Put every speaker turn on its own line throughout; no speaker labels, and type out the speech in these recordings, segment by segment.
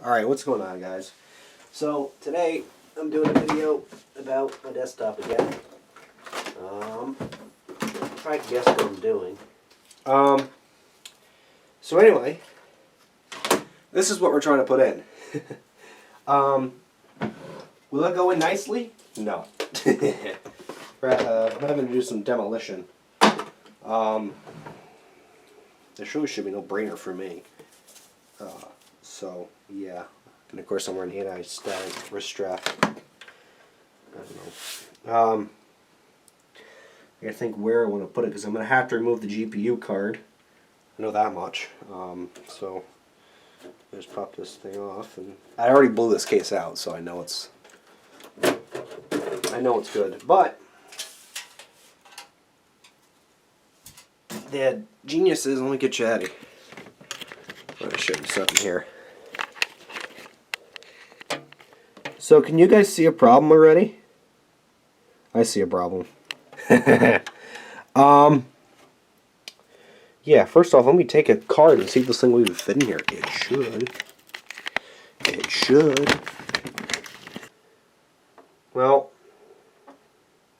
Alright, what's going on, guys? So, today I'm doing a video about my desktop again. Try to guess what I'm doing. So anyway, this is what we're trying to put in. Will it go in nicely? No. I'm having to do some demolition. There should be no brainer for me. So, yeah. And of course I'm wearing anti-static wrist strap. I don't know. I gotta think where I want to put it because I'm going to have to remove the GPU card. I know that much. So, just pop this thing off. And I already blew this case out, so I know it's good. But the geniuses only get chatty. I'm going to show you something here. So can you guys see a problem already? I see a problem. Yeah, first off, let me take a card and see if this thing will even fit in here. It should. It should. Well,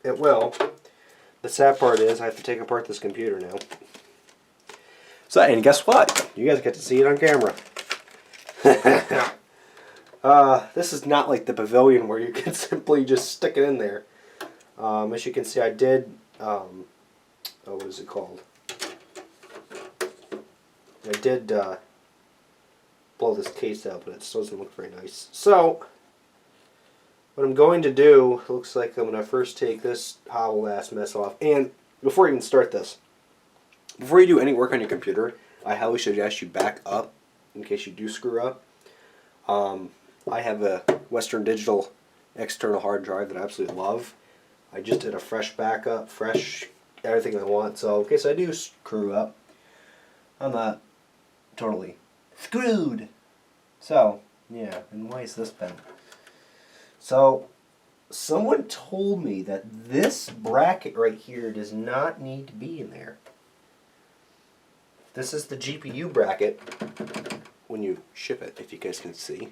it will. The sad part is I have to take apart this computer now. So, and guess what? You guys get to see it on camera. This is not like the Pavilion where you can simply just stick it in there. As you can see, I did, what is it called? I did blow this case out, but it still doesn't look very nice. So, what I'm going to do, looks like I'm going to first take this hobble-ass mess off. And before I even start this, before you do any work on your computer, I highly suggest you back up in case you do screw up. I have a Western Digital external hard drive that I absolutely love. I just did a fresh backup, fresh everything I want. So in case I do screw up, I'm not totally screwed. So, yeah, and why is this bent? So, someone told me that this bracket right here does not need to be in there. This is the GPU bracket when you ship it, if you guys can see.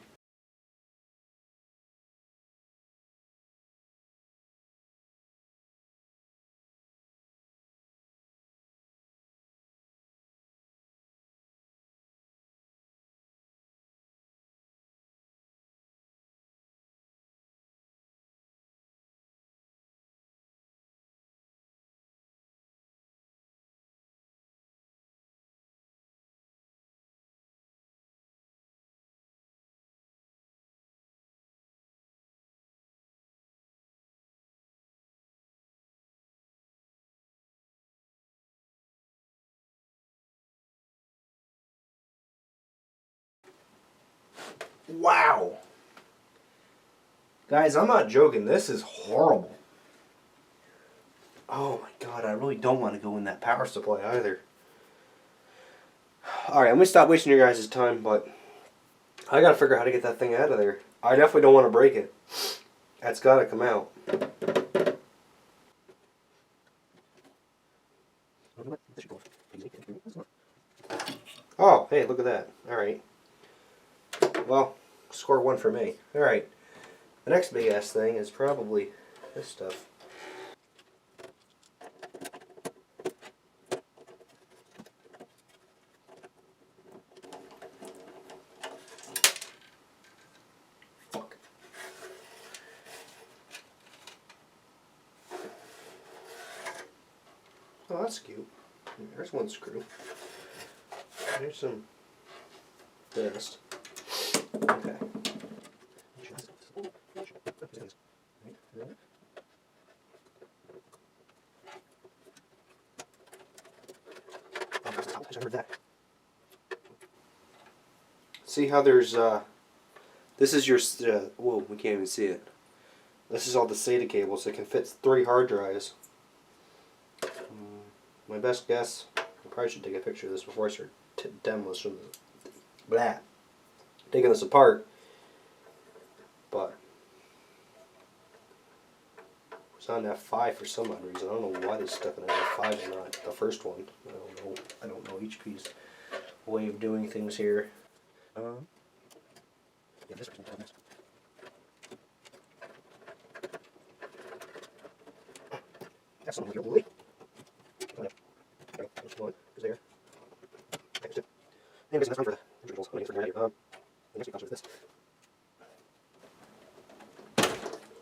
Wow! Guys, I'm not joking. This is horrible. Oh my god, I really don't want to go in that power supply either. Alright, I'm going to stop wasting your guys' time, but I got to figure out how to get that thing out of there. I definitely don't want to break it. That's got to come out. Oh, hey, look at that. Alright. Well, score one for me. Alright. The next big ass thing is probably this stuff. Fuck. Oh, that's cute. There's one screw. There's some dust. Okay. See how there's this is your whoa, we can't even see it. This is all the SATA cables that can fit 3 hard drives. My best guess, I probably should take a picture of this before I start demolition. Blah. Taking this apart, but it was on F5 for some odd reason. I don't know why they stuck it on F5 and not the first one. I don't know HP's way of doing things here. Yeah, this person's doing this. That's something here, Louie. Oh, yeah. There we go. Just blow it. Goes there. Next it. Anyways, that's one for the individuals. I'm going to get freaking out of here. The next week I'll do this.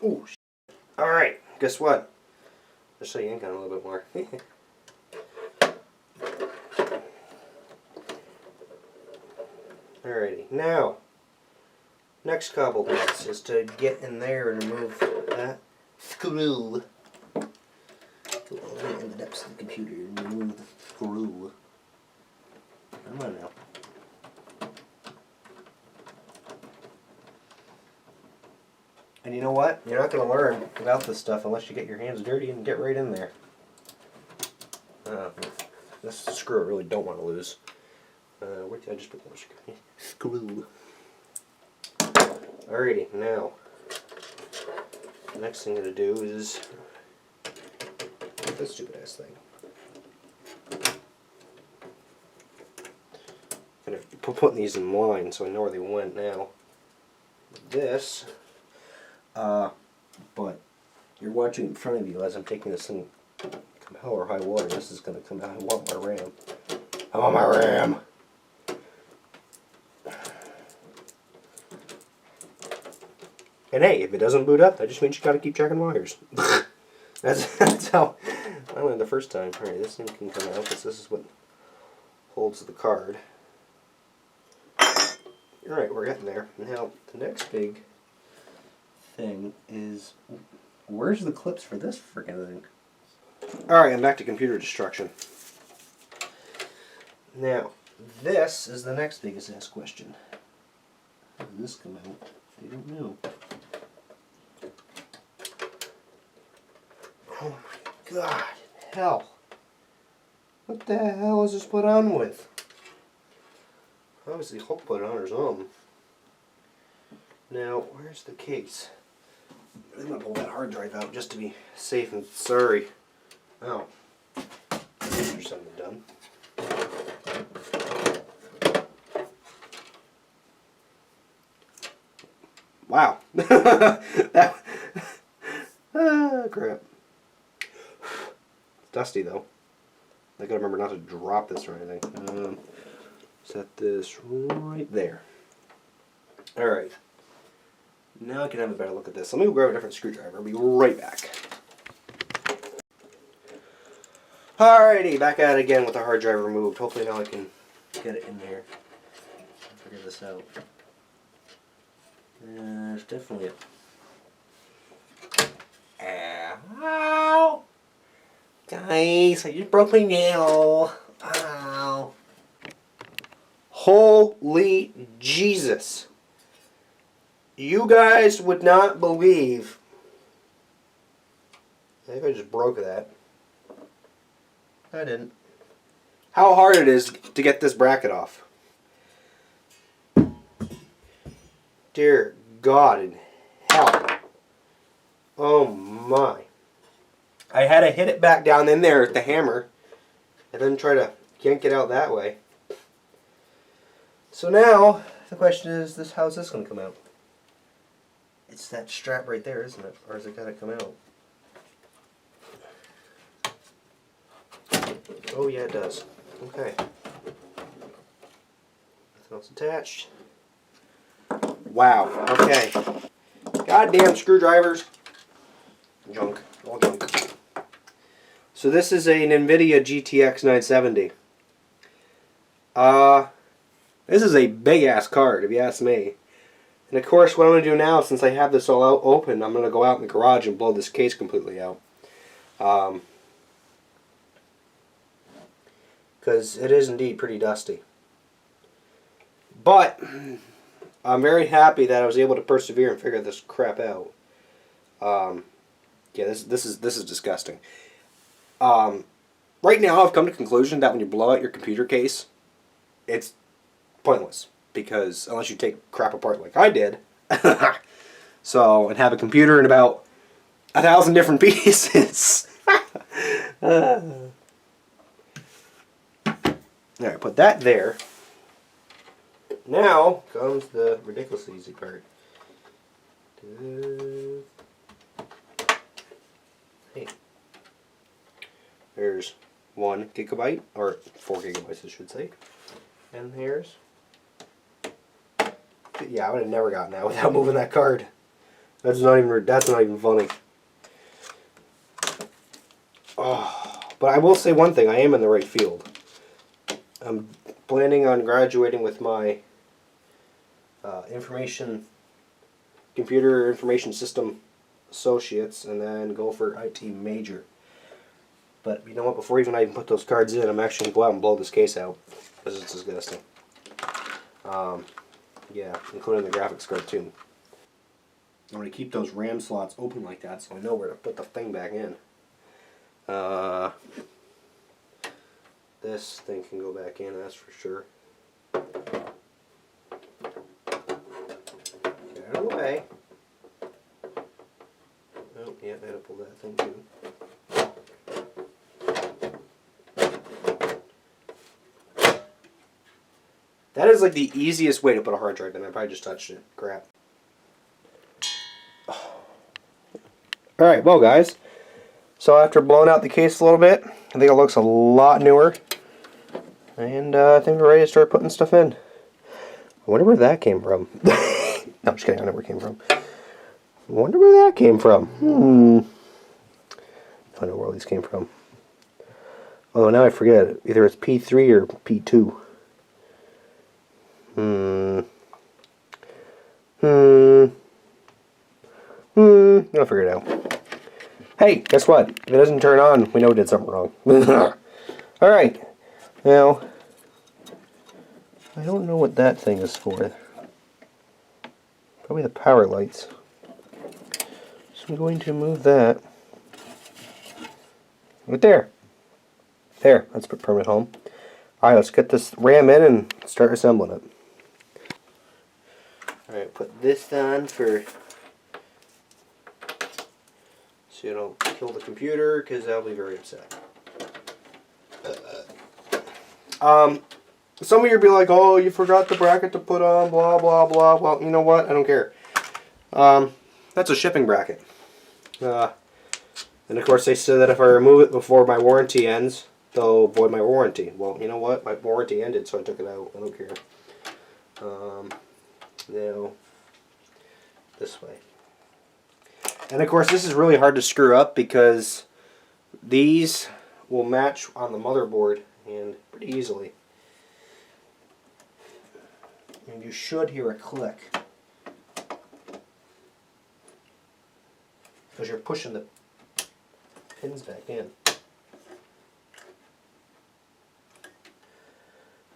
Ooh, shit. Alright, guess what? Let's show you ink on a little bit more. Alrighty, now, next couple bits is to get in there and remove that screw. Go all the way in the depths of the computer and remove the screw. Come on now. And you know what? You're not going to learn about this stuff unless you get your hands dirty and get right in there. This screw I really don't want to lose. Where did I just put that screw? Alrighty, now, the next thing I'm going to do is this stupid ass thing. I'm putting these in line so I know where they went now. This, but you're watching in front of you as I'm taking this thing, come hell or high water, this is going to come out. I want my RAM. I want my RAM! And hey, if it doesn't boot up, that just means you gotta keep checking wires. that's how I learned the first time. Alright, this thing can come out because this is what holds the card. Alright, we're getting there. Now, the next big thing is, where's the clips for this freaking thing? Alright, I'm back to computer destruction. Now, this is the next biggest ass question. How did this come out? I don't know. Oh my god, hell. What the hell is this put on with? Obviously Hulk put it on or something. Now, where's the case? I'm going to pull that hard drive out just to be safe and sorry. Oh. There's something done. Wow. Crap. It's dusty though. I gotta remember not to drop this or anything. Set this right there. Alright. Now I can have a better look at this. Let me go grab a different screwdriver. I'll be right back. Alrighty, back at it again with the hard drive removed. Hopefully now I can get it in there. Figure this out. There's definitely a... Ow! Guys, I just broke my nail. Ow. Holy Jesus. You guys would not believe... I think I just broke that. I didn't. How hard it is to get this bracket off. Dear God in hell. Oh my. I had to hit it back down in there with the hammer and then try to yank it out that way. So now the question is, how's this going to come out? It's that strap right there, isn't it? Or is it got to come out? Oh yeah, it does. Okay. Nothing else attached. Wow. Okay. Goddamn screwdrivers. Junk. All junk. So this is an NVIDIA GTX 970. This is a big ass card, if you ask me. And of course, what I'm going to do now, since I have this all out open, I'm going to go out in the garage and blow this case completely out. Because it is indeed pretty dusty. But I'm very happy that I was able to persevere and figure this crap out. Yeah, this is disgusting. Right now, I've come to the conclusion that when you blow out your computer case, it's pointless, because unless you take crap apart like I did, so, and have a computer in about 1,000 different pieces. Alright, put that there. Now comes the ridiculously easy part. Hey. There's 1 gigabyte, or 4 gigabytes I should say. And here's... Yeah, I would have never gotten that without moving that card. That's not even funny. Oh, but I will say one thing, I am in the right field. I'm planning on graduating with my computer information system associates, and then go for IT major. But you know what, before even I even put those cards in, I'm actually going to go out and blow this case out, because it's disgusting. Yeah, including the graphics card too. I'm going to keep those RAM slots open like that so I know where to put the thing back in. This thing can go back in, that's for sure. Get out of the way. Oh, yeah, I had to pull that thing too. That is like the easiest way to put a hard drive in. I probably just touched it. Crap. Alright, well guys. So after blowing out the case a little bit, I think it looks a lot newer. And I think we're ready to start putting stuff in. I wonder where that came from. No, I'm just kidding. I know where it came from. I wonder where that came from. I know where all these came from. Although now I forget. Either it's P3 or P2. I'll figure it out. Hey, guess what? If it doesn't turn on, we know we did something wrong. Alright. Now, I don't know what that thing is for. Probably the power lights. So I'm going to move that. Right there. There, let's put permanent home. Alright, let's get this RAM in and start assembling it. Alright, put this on for... so you don't kill the computer, because I'll be very upset. Some of you will be like, oh, you forgot the bracket to put on, blah, blah, blah. Well, you know what? I don't care. That's a shipping bracket. And of course they said that if I remove it before my warranty ends, they'll void my warranty. Well, you know what? My warranty ended, so I took it out. I don't care. Now, this way. And of course this is really hard to screw up because these will match on the motherboard and pretty easily. And you should hear a click because you're pushing the pins back in.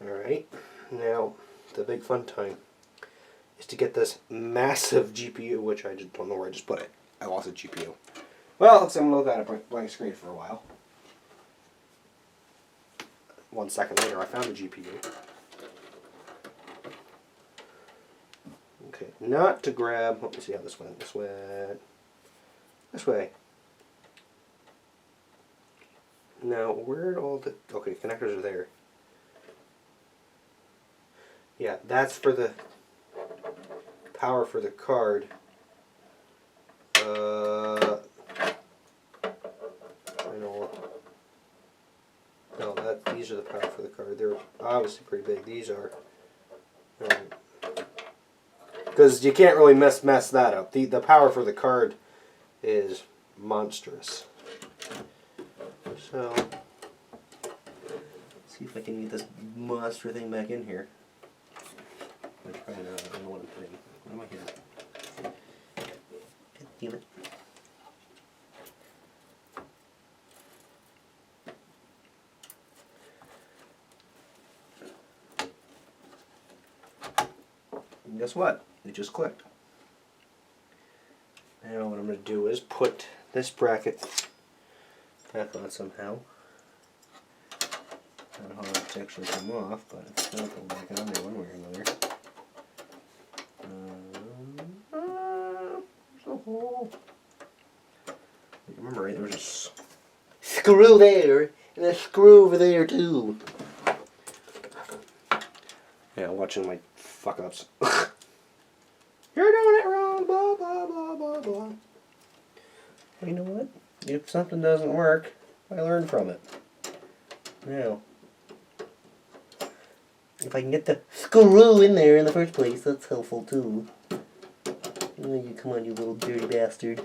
Alright, now the big fun time is to get this massive GPU, which I just don't know where I just put it. I lost a GPU. Well, I'm going to look at a blank screen for a while. 1 second later, I found a GPU. Okay, not to grab. Let me see how this went. This went this way. Now, where'd all the... okay, connectors are there. Yeah, that's for the power for the card. I know. No, these are the power for the card. They're obviously pretty big. These are. Because you can't really mess that up. The power for the card is monstrous. So, let's see if I can get this monster thing back in here. I'm probably not. I don't know what I'm putting. What am I here? God damn it. And guess what? It just clicked. Now what I'm going to do is put this bracket back on somehow. I don't know how it's actually come off, but it's going to go back on there one way or another. There's a hole. Remember, right? There was a screw there and a screw over there too. Yeah, watching my fuck ups. You're doing it wrong, blah, blah, blah, blah, blah. Well, you know what? If something doesn't work, I learn from it. Now, if I can get the screw in there in the first place, that's helpful too. Come on, you little dirty bastard.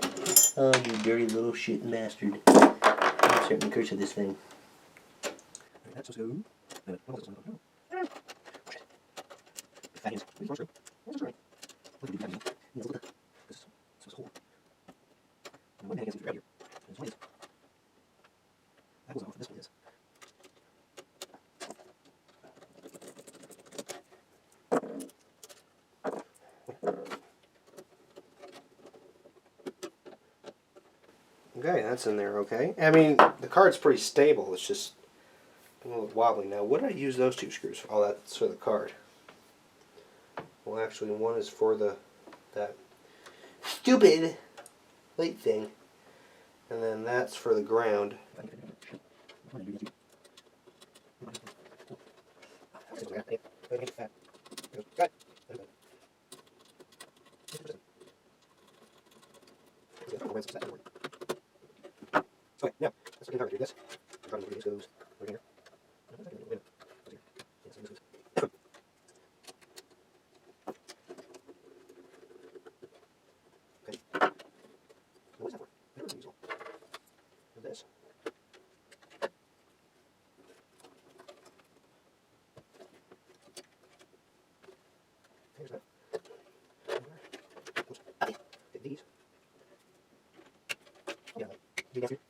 Oh, you dirty little shitting bastard. I'm starting to curse at this thing. That's so good. Okay, that's in there, okay. I mean, the card's pretty stable, it's just a little wobbly. Now, what did I use those two screws for? Oh, that's for the card. Well, actually, one is for that stupid light thing, and then that's for the ground. Okay, now, let's get targeted this. I'm trying to move these goes right here. Okay. What is that for? I don't know this. Here's that. Oops. Okay. Get these. Yeah, you got it.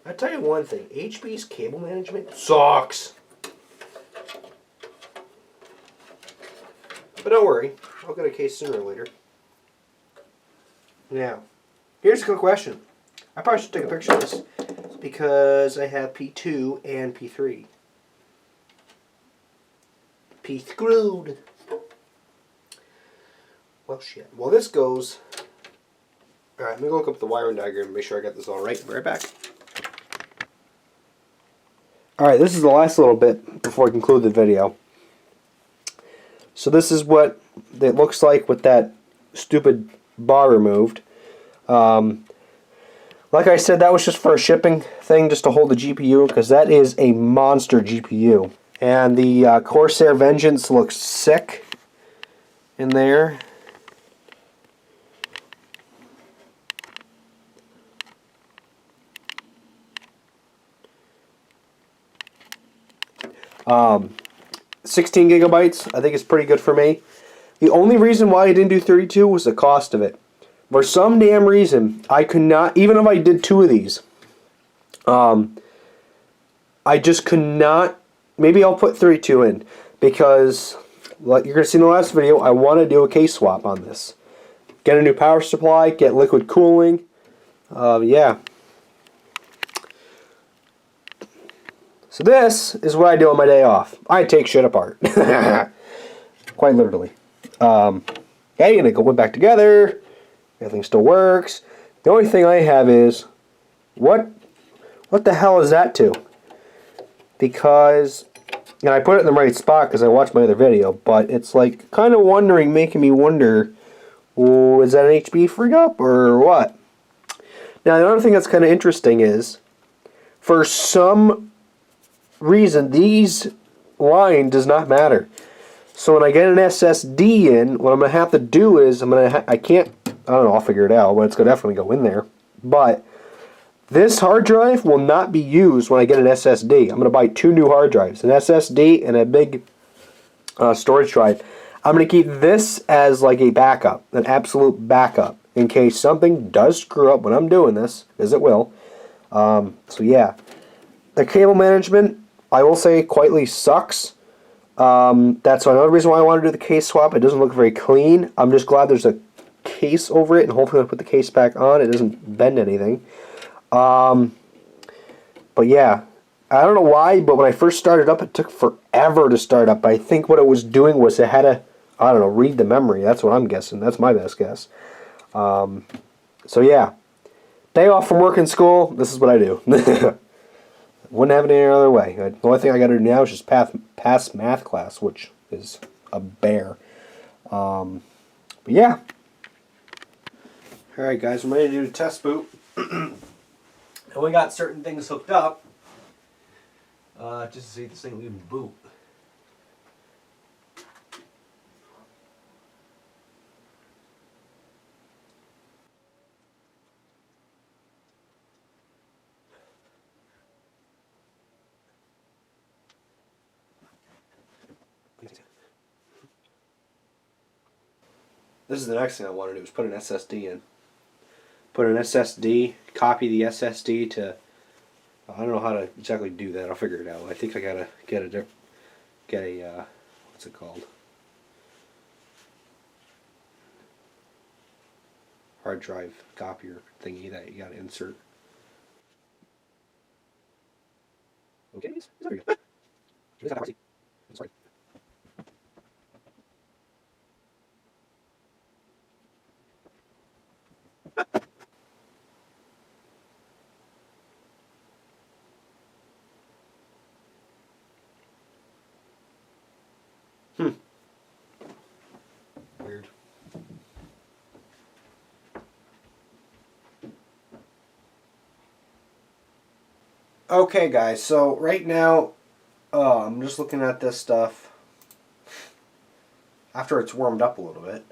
I tell you one thing, HP's cable management sucks. But don't worry, I'll get a case sooner or later. Now, here's a quick question. I probably should take a picture of this because I have P2 and P3. P screwed. Well, shit. Well, this goes. Alright, let me look up the wiring diagram and make sure I got this all right. Be right back. Alright, this is the last little bit before I conclude the video. So this is what it looks like with that stupid bar removed. Like I said, that was just for a shipping thing, just to hold the GPU, because that is a monster GPU. And the Corsair Vengeance looks sick in there. Um, 16 gigabytes, I think is pretty good for me. The only reason why I didn't do 32 was the cost of it. For some damn reason, I could not, even if I did 2 of these, I just could not. Maybe I'll put 32 in, because like you're going to see in the last video, I want to do a case swap on this. Get a new power supply, get liquid cooling, yeah. So this is what I do on my day off. I take shit apart. Quite literally. Okay, and it went back together. Everything still works. The only thing I have is, what the hell is that to? Because, and I put it in the right spot because I watched my other video, but it's like kind of wondering, making me wonder, oh, is that an HB frig up or what? Now, the other thing that's kind of interesting is, for some reason, these line does not matter. So when I get an SSD in, what I'm going to have to do is, I don't know, I'll figure it out, but it's going to definitely go in there. But this hard drive will not be used when I get an SSD. I'm going to buy 2 new hard drives, an SSD and a big storage drive. I'm going to keep this as like a backup, an absolute backup, in case something does screw up when I'm doing this, as it will. So yeah, the cable management, I will say, quietly sucks. That's another reason why I want to do the case swap. It doesn't look very clean. I'm just glad there's a case over it, and hopefully when I put the case back on, it doesn't bend anything. But yeah, I don't know why, but when I first started up, it took forever to start up. I think what it was doing was it had to, I don't know, read the memory. That's what I'm guessing. That's my best guess. So yeah, day off from work and school, this is what I do. Wouldn't have it any other way. The only thing I got to do now is just pass math class, which is a bear. But yeah. Alright guys, I'm ready to do the test boot. And we got certain things hooked up. Just to see if this thing will even boot. This is the next thing I want to do, is put an SSD in. Put an SSD, copy the SSD to, I don't know how to exactly do that, I'll figure it out. I think I gotta get a what's it called? Hard drive copier thingy that you gotta insert. Okay, is that very good? Sorry. Weird. Okay guys, so right now I'm just looking at this stuff after it's warmed up a little bit.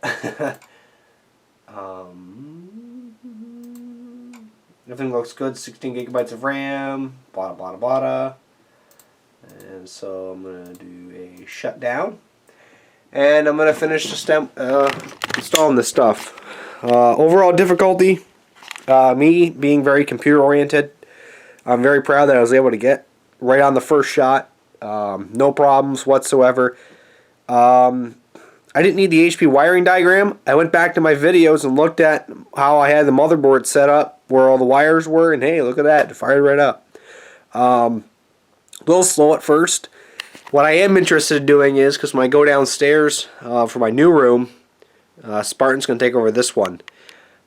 Everything looks good, 16 gigabytes of RAM, blah blah blah blah. And so I'm going to do a shutdown. And I'm going to finish installing this stuff. Overall difficulty, me being very computer oriented, I'm very proud that I was able to get right on the first shot. No problems whatsoever. I didn't need the HP wiring diagram. I went back to my videos and looked at how I had the motherboard set up, where all the wires were, and hey, look at that, it fired right up. A little slow at first. What I am interested in doing is, because when I go downstairs for my new room, Spartan's going to take over this one.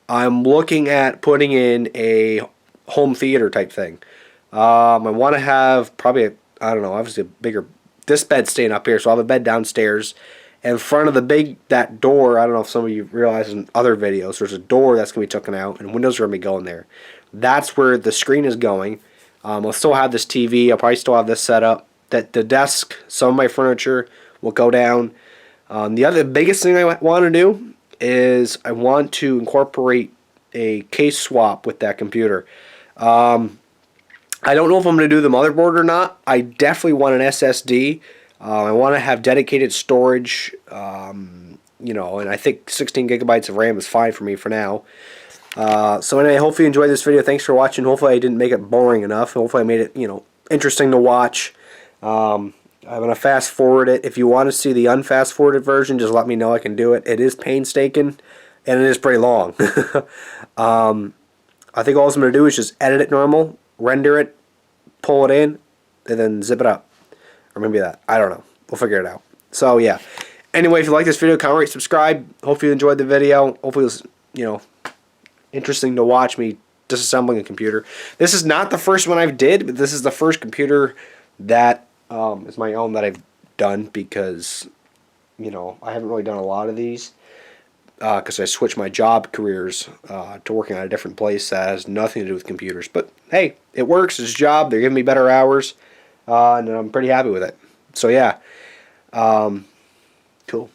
I'm looking at putting in a home theater type thing. I want to have probably, I don't know, obviously a bigger, this bed's staying up here, so I'll have a bed downstairs. In front of that door, I don't know if some of you realize in other videos, there's a door that's going to be taken out, and windows are going to be going there. That's where the screen is going. I'll still have this TV. I'll probably still have this set up. That the desk, some of my furniture will go down. The biggest thing I want to do is I want to incorporate a case swap with that computer. I don't know if I'm going to do the motherboard or not. I definitely want an SSD. I want to have dedicated storage, you know, and I think 16 gigabytes of RAM is fine for me for now. So anyway, hopefully you enjoyed this video. Thanks for watching. Hopefully I didn't make it boring enough. Hopefully I made it, you know, interesting to watch. I'm going to fast forward it. If you want to see the unfast forwarded version, just let me know. I can do it. It is painstaking, and it is pretty long. I think all I'm going to do is just edit it normal, render it, pull it in, and then zip it up. Or maybe that. I don't know. We'll figure it out. So, yeah. Anyway, if you like this video, comment, rate, subscribe. Hopefully you enjoyed the video. Hopefully it was, you know, interesting to watch me disassembling a computer. This is not the first one I've did, but this is the first computer that is my own that I've done, because, you know, I haven't really done a lot of these because I switched my job careers to working at a different place that has nothing to do with computers. But hey, it works. It's a job. They're giving me better hours, and I'm pretty happy with it. So yeah, cool.